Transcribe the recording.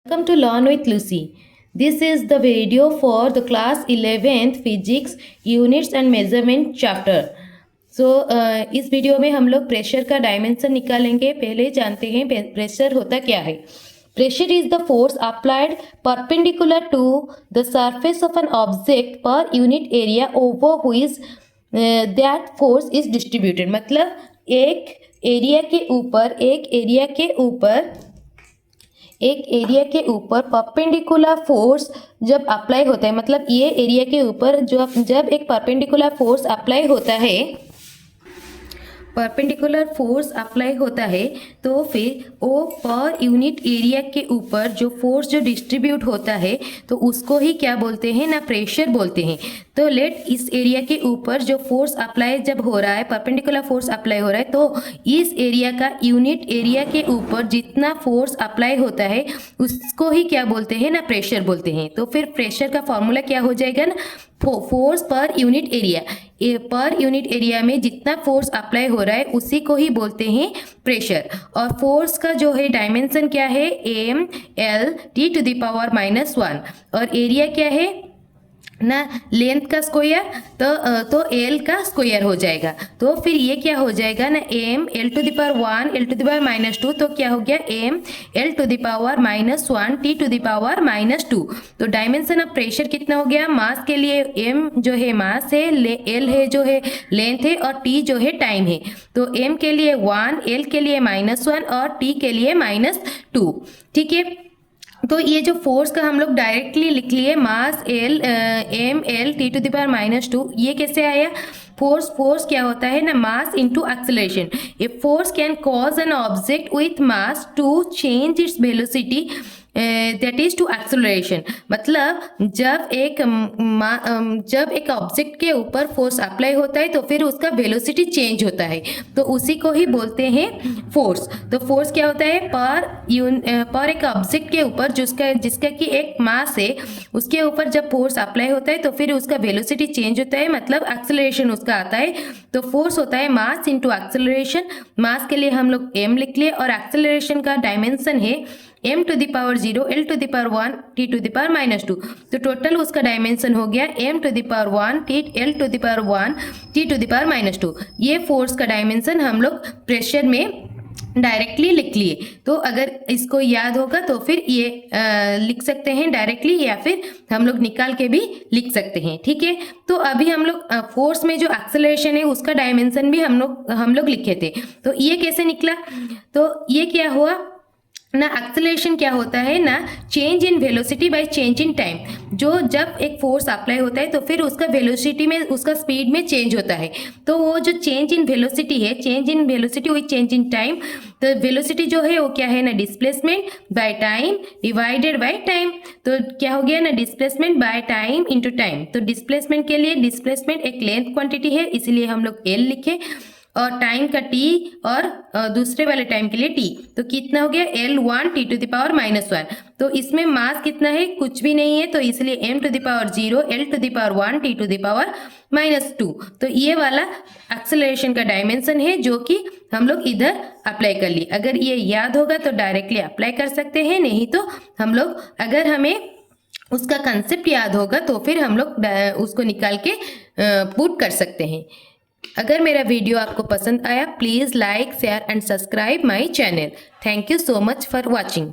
Welcome to Learn with Lucy. This is the video for the class 11th Physics Units and Measurement chapter. इस video में हम लोग pressure का dimension निकालेंगे। पहले जानते हैं प्रेशर होता क्या है। Pressure is the force applied perpendicular to the surface of an object per unit area over which that force is distributed. मतलब एक एरिया के ऊपर परपेंडिकुलर फोर्स जब अप्लाई होता है, मतलब ये एरिया के ऊपर जब एक परपेंडिकुलर फोर्स अप्लाई होता है तो फिर वो पर यूनिट एरिया के ऊपर जो फोर्स जो डिस्ट्रीब्यूट होता है तो उसको ही क्या बोलते हैं ना, प्रेशर बोलते हैं। तो लेट इस एरिया के ऊपर जो फोर्स अप्लाई जब हो रहा है, परपेंडिकुलर फोर्स अप्लाई हो रहा है, तो इस एरिया का यूनिट एरिया के ऊपर जितना फोर्स अप्लाई होता है उसको ही क्या बोलते हैं ना, प्रेशर बोलते हैं। तो फिर प्रेशर का फॉर्मूला क्या हो जाएगा ना, फोर्स पर यूनिट एरिया में जितना फोर्स अप्लाई हो रहा है उसी को ही बोलते हैं प्रेशर। और फोर्स का जो है डायमेंशन क्या है, M L T to the power -1, और एरिया क्या है ना, लेंथ का स्क्वायर, तो एल का स्क्वायर हो जाएगा। तो फिर ये क्या हो जाएगा ना, M L to the power 1 L to the power -2, तो क्या हो गया M L to the power -1 T to the power -2। तो डायमेंशन ऑफ प्रेशर कितना हो गया, मास के लिए एम जो है मास है, एल है जो है लेंथ है, और टी जो है टाइम है। तो एम के लिए 1, एल के लिए -1 और टी के लिए -2। ठीक है, तो ये जो फोर्स का हम लोग डायरेक्टली लिख लिए, mass M L T to the power -2, ये कैसे आया। फोर्स क्या होता है ना, mass into acceleration. A force can cause an object with mass to change its velocity that is to acceleration. मतलब जब एक ऑब्जेक्ट के ऊपर फोर्स अप्लाई होता है तो फिर उसका वेलोसिटी चेंज होता है, तो उसी को ही बोलते हैं फोर्स। तो फोर्स क्या होता है, पर एक ऑब्जेक्ट के ऊपर जिसका कि एक मास है, उसके ऊपर जब फोर्स अप्लाई होता है तो फिर उसका वेलोसिटी चेंज होता है, मतलब एक्सेलरेशन उसका आता है। तो फोर्स होता है मास इनटू एक्सेलरेशन। मास के लिए हम लोग m लिख लिए, और एक्सेलरेशन का डायमेंशन है m to the power 0 l to the power 1 t to the power -2। तो टोटल उसका डायमेंशन हो गया m to the power 1 t l to the power 1 t to the power -2। ये फोर्स का डायमेंशन हम लोग प्रेशर में डायरेक्टली लिख लिए। तो अगर इसको याद होगा तो फिर ये लिख सकते हैं डायरेक्टली, या फिर हम लोग निकाल के भी लिख सकते हैं। ठीक है, तो अभी हम लोग फोर्स में जो एक्सेलरेशन है उसका डायमेंशन भी हम लोग लिखे थे। तो ये कैसे निकला, तो ये क्या हुआ ना, एक्सेलरेशन क्या होता है ना, change in velocity by change in time. जब एक फोर्स अप्लाई होता है तो फिर उसका वेलोसिटी में, उसका स्पीड में चेंज होता है। तो वो जो चेंज इन वेलोसिटी है, change in velocity with change in time. तो वेलोसिटी जो है वो क्या है ना, displacement by time divided by time. तो क्या हो गया ना, displacement by time into time. तो डिस्प्लेसमेंट के लिए, डिस्प्लेसमेंट एक लेंथ क्वांटिटी है इसलिए हम लोग एल लिखे, और टाइम का टी, और दूसरे वाले टाइम के लिए टी। तो कितना हो गया, L1 T to the power -1। तो इसमें मास कितना है, कुछ भी नहीं है, तो इसलिए m to the power 0 l to the power 1 t to the power -2। तो ये वाला एक्सेलरेशन का डायमेंशन है जो कि हम लोग इधर अप्लाई कर लिए। अगर ये याद होगा तो डायरेक्टली अप्लाई कर सकते हैं, नहीं तो हम लोग, अगर हमें उसका कंसेप्ट याद होगा तो फिर हम लोग उसको निकाल के पुट कर सकते हैं। अगर मेरा वीडियो आपको पसंद आया, please like share and subscribe my channel. Thank you so much for watching.